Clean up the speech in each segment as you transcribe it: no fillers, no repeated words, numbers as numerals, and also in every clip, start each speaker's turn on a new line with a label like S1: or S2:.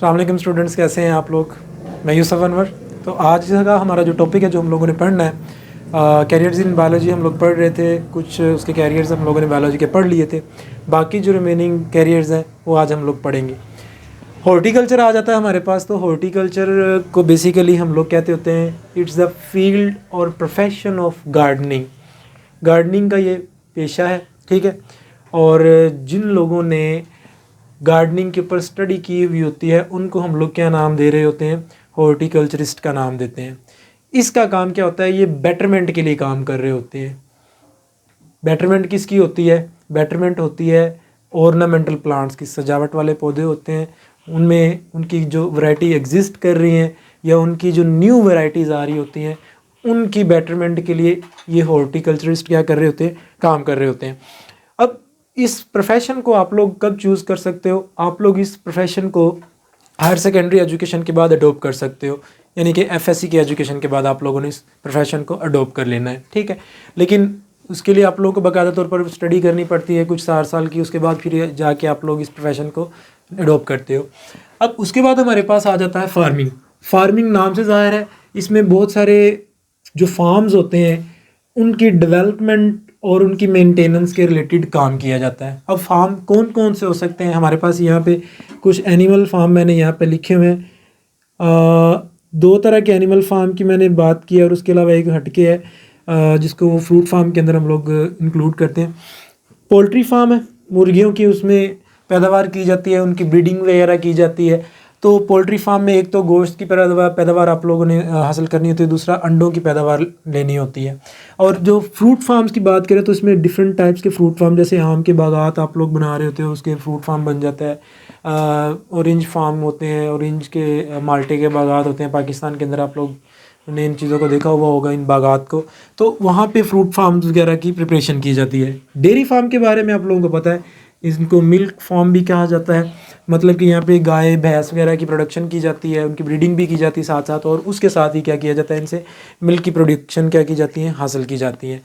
S1: अस्सलाम वालेकुम स्टूडेंट्स, कैसे हैं आप लोग। मैं यूसुफ अनवर। तो आज का हमारा जो टॉपिक है जो हम लोगों ने पढ़ना है, कैरियर्स इन बायोलॉजी हम लोग पढ़ रहे थे। कुछ उसके कैरियर्स हम लोगों ने बायोलॉजी के पढ़ लिए थे, बाकी जो रिमेनिंग कैरियर्स हैं वो आज हम लोग पढ़ेंगे। हॉर्टिकल्चर आ जाता है हमारे पास। तो हॉर्टिकल्चर को बेसिकली हम लोग कहते होते हैं इट्स द फील्ड और प्रोफेशन ऑफ गार्डनिंग। गार्डनिंग का ये पेशा है, ठीक है। और जिन लोगों ने गार्डनिंग के ऊपर स्टडी की हुई होती है उनको हम लोग क्या नाम दे रहे होते हैं, हॉर्टिकल्चरिस्ट का नाम देते हैं। इसका काम क्या होता है, ये बेटरमेंट के लिए काम कर रहे होते हैं। बेटरमेंट किसकी होती है, बेटरमेंट होती है ऑर्नामेंटल प्लांट्स की। सजावट वाले पौधे होते हैं, उनमें उनकी जो वैरायटी एग्जिस्ट कर रही हैं या उनकी जो न्यू वैरायटीज़ आ रही होती हैं उनकी बेटरमेंट के लिए ये हॉर्टिकल्चरिस्ट क्या कर रहे होते हैं, काम कर रहे होते हैं। अब इस प्रोफेशन को आप लोग कब चूज़ कर सकते हो, आप लोग इस प्रोफेशन को हायर सेकेंडरी एजुकेशन के बाद अडोप्ट कर सकते हो, यानी कि एफएससी की एजुकेशन के बाद आप लोगों ने इस प्रोफेशन को अडोप्ट कर लेना है, ठीक है। लेकिन उसके लिए आप लोगों को बाकायदा तौर पर स्टडी करनी पड़ती है कुछ 4 साल की, उसके बाद फिर जाके आप लोग इस प्रोफेशन को अडोप्ट करते हो। अब उसके बाद हमारे पास आ जाता है फार्मिंग। फार्मिंग नाम से ज़ाहिर है, इसमें बहुत सारे जो फार्म्स होते हैं उनकी डेवलपमेंट और उनकी मेंटेनेंस के रिलेटेड काम किया जाता है। अब फार्म कौन कौन से हो सकते हैं हमारे पास, यहाँ पे कुछ एनिमल फार्म मैंने यहाँ पे लिखे हुए हैं। 2 तरह के एनिमल फार्म की मैंने बात की और उसके अलावा एक हटके है जिसको वो फ्रूट फार्म के अंदर हम लोग इंक्लूड करते हैं। पोल्ट्री फार्म है, मुर्गियों की उसमें पैदावार की जाती है, उनकी ब्रीडिंग वगैरह की जाती है। तो पोल्ट्री फार्म में एक तो गोश्त की पैदावार आप लोगों ने हासिल करनी होती है, दूसरा अंडों की पैदावार लेनी होती है। और जो फ्रूट फार्म्स की बात करें तो इसमें डिफरेंट टाइप्स के फ्रूट फार्म, जैसे आम के बागात आप लोग बना रहे होते हो उसके फ्रूट फार्म बन जाता है। ऑरेंज फार्म होते हैं, ऑरेंज के माल्टे के बागात होते हैं पाकिस्तान के अंदर, आप लोग ने इन चीज़ों को देखा हुआ होगा, इन बागात को। तो वहाँ पे फ्रूट फार्म्स वगैरह की प्रिपरेशन की जाती है। डेयरी फार्म के बारे में आप लोगों को पता है, इनको मिल्क फार्म भी कहा जाता है। मतलब कि यहाँ पे गाय भैंस वगैरह की प्रोडक्शन की जाती है, उनकी ब्रीडिंग भी की जाती है साथ साथ, और उसके साथ ही क्या किया जाता है, इनसे मिल्क की प्रोडक्शन क्या की जाती है, हासिल की जाती है।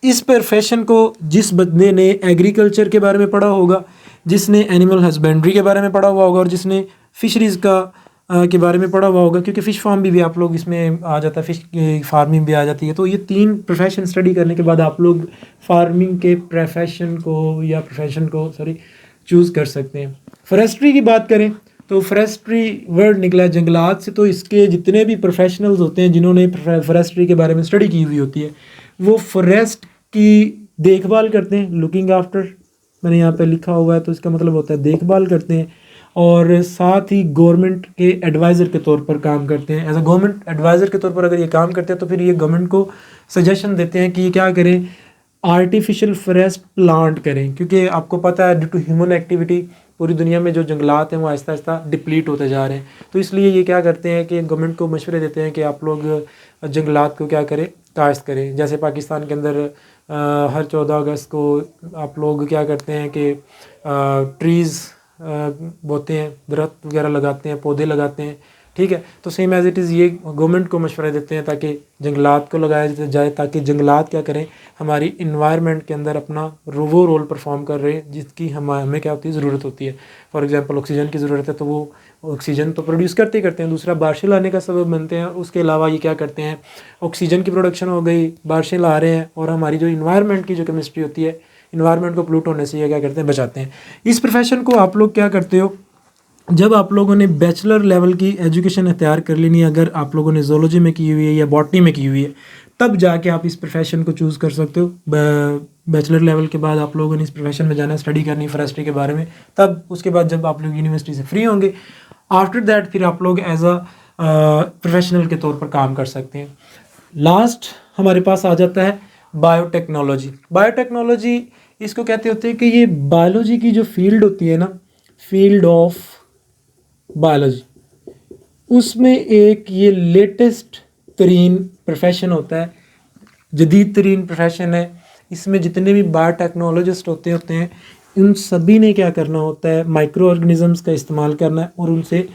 S1: इस प्रोफेशन को जिस बंदे ने एग्रीकल्चर के बारे में पढ़ा होगा, जिसने एनिमल हस्बेंड्री के बारे में पढ़ा हुआ होगा और जिसने फिशरीज़ का के बारे में पढ़ा हुआ होगा, क्योंकि फ़िश फार्म भी आप लोग इसमें आ जाता है, फ़िश फार्मिंग भी आ जाती है। तो ये 3 प्रोफेशन स्टडी करने के बाद आप लोग फार्मिंग के प्रोफेशन को चूज़ कर सकते हैं। फॉरेस्ट्री की बात करें तो फॉरेस्ट्री वर्ड निकला है जंगलात से। तो इसके जितने भी प्रोफेशनल्स होते हैं जिन्होंने फॉरेस्ट्री के बारे में स्टडी की हुई होती है, वो फॉरेस्ट की देखभाल करते हैं, लुकिंग आफ्टर मैंने यहाँ पे लिखा हुआ है, तो इसका मतलब होता है देखभाल करते हैं। और साथ ही गवर्नमेंट के एडवाइज़र के तौर पर काम करते हैं। एज अ गवर्नमेंट एडवाइज़र के तौर पर अगर ये काम करते हैं तो फिर ये गवर्नमेंट को सजेशन देते हैं कि ये क्या करें, आर्टिफिशियल फॉरेस्ट प्लांट करें। क्योंकि आपको पता है ड्यू टू ह्यूमन एक्टिविटी पूरी दुनिया में जो जंगलात हैं वो आहिस्ता आहिस्ता डिप्लीट होते जा रहे हैं। तो इसलिए ये क्या करते हैं कि गवर्नमेंट को मशवरे देते हैं कि आप लोग जंगलात को क्या करें, काश्त करें। जैसे पाकिस्तान के अंदर हर 14 अगस्त को आप लोग क्या करते हैं कि ट्रीज़ बोते हैं, दरख्त वगैरह लगाते हैं, पौधे लगाते हैं, ठीक है। तो सेम एज़ इट इज़ ये गवर्नमेंट को मशवरा देते हैं ताकि जंगलात को लगाया जाए, ताकि जंगलात क्या करें, हमारी इन्वायरमेंट के अंदर अपना वो रोल परफॉर्म कर रहे हैं जिसकी हमें क्या होती है, ज़रूरत होती है। फॉर एग्जांपल ऑक्सीजन की ज़रूरत है तो वो ऑक्सीजन तो प्रोड्यूस करते ही करते हैं, दूसरा बारिशें लाने का सबब बनते हैं। उसके अलावा ये क्या करते हैं, ऑक्सीजन की प्रोडक्शन हो गई, बारिशें ला रहे हैं, और हमारी जो इन्वायरमेंट की जो केमिस्ट्री होती है, इन्वायरमेंट को पोल्यूट होने से ये क्या करते हैं, बचाते हैं। इस प्रोफेशन को आप लोग क्या करते हो, जब आप लोगों ने बैचलर लेवल की एजुकेशन अख्तियार कर लेनी है, अगर आप लोगों ने ज़ूलॉजी में की हुई है या बॉटनी में की हुई है, तब जाके आप इस प्रोफेशन को चूज़ कर सकते हो। बैचलर लेवल के बाद आप लोगों ने इस प्रोफेशन में जाना है, स्टडी करनी फॉरेस्ट्री के बारे में। तब उसके बाद जब आप लोग यूनिवर्सिटी से फ्री होंगे, आफ्टर दैट फिर आप लोग एज अ प्रोफेशनल के तौर पर काम कर सकते हैं। लास्ट हमारे पास आ जाता है बायोटेक्नोलॉजी। बायोटेक्नोलॉजी इसको कहते होते हैं कि ये बायोलॉजी की जो फील्ड होती है ना, फील्ड ऑफ बायोलॉजी, उसमें एक ये लेटेस्ट तरीन प्रोफेशन होता है, जदीद तरीन प्रोफेशन है। इसमें जितने भी बायोटेक्नोलॉजिस्ट होते हैं उन सभी ने क्या करना होता है, माइक्रो ऑर्गेनिजम्स का इस्तेमाल करना है और उनसे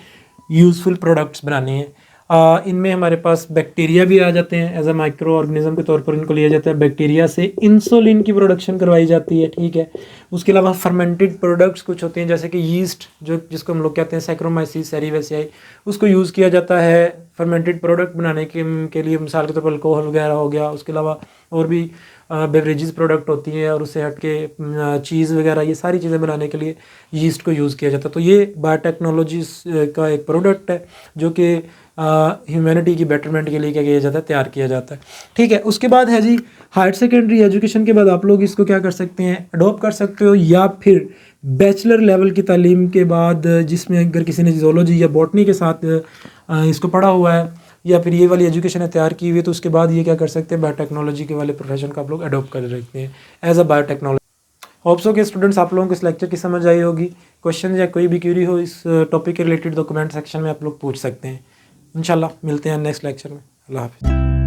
S1: यूज़फुल प्रोडक्ट्स बनाने हैं। इनमें हमारे पास बैक्टीरिया भी आ जाते हैं, एज अ माइक्रो ऑर्गेनिज्म के तौर पर इनको लिया जाता है। बैक्टीरिया से इंसुलिन की प्रोडक्शन करवाई जाती है, ठीक है। उसके अलावा फर्मेंटेड प्रोडक्ट्स कुछ होते हैं जैसे कि यीस्ट, जो जिसको हम लोग कहते हैं सैक्रोमाइसिस सेरिवेसियाई, उसको यूज़ किया जाता है फर्मेंटेड प्रोडक्ट बनाने के लिए, मिसाल के तौर पर अल्कोहल वगैरह हो गया। उसके अलावा और भी बेवरेजेस प्रोडक्ट होती हैं, और उससे हट के चीज़ वगैरह, ये सारी चीज़ें बनाने के लिए यीस्ट को यूज़ किया जाता है। तो ये बायोटेक्नोलॉजीज का एक प्रोडक्ट है जो कि ह्यूमैनिटी की बेटरमेंट के लिए क्या किया जाता है, तैयार किया जाता है। ठीक है, उसके बाद है जी हायर सेकेंडरी एजुकेशन के बाद आप लोग इसको क्या कर सकते हैं, अडोप्ट कर सकते हो, या फिर बैचलर लेवल की तालीम के बाद जिसमें अगर किसी ने जियोलॉजी या बॉटनी के साथ इसको पढ़ा हुआ है या फिर ये वाली एजुकेशन है तैयार की हुई है, तो उसके बाद ये क्या कर सकते हैं, बायोटेक्नोलॉजी के वाले प्रोफेशन का आप लोग अडोप्ट कर सकते हैं एज अ बायोटेक्नोलॉजी। होप्सो के स्टूडेंट्स आप लोगों को इस लेक्चर की समझ आई होगी। क्वेश्चन या कोई भी क्यूरी हो इस टॉपिक के रिलेटेड तो कमेंट सेक्शन में आप लोग पूछ सकते हैं। इंशाल्लाह मिलते हैं नेक्स्ट लेक्चर में। अल्लाह हाफ़िज़।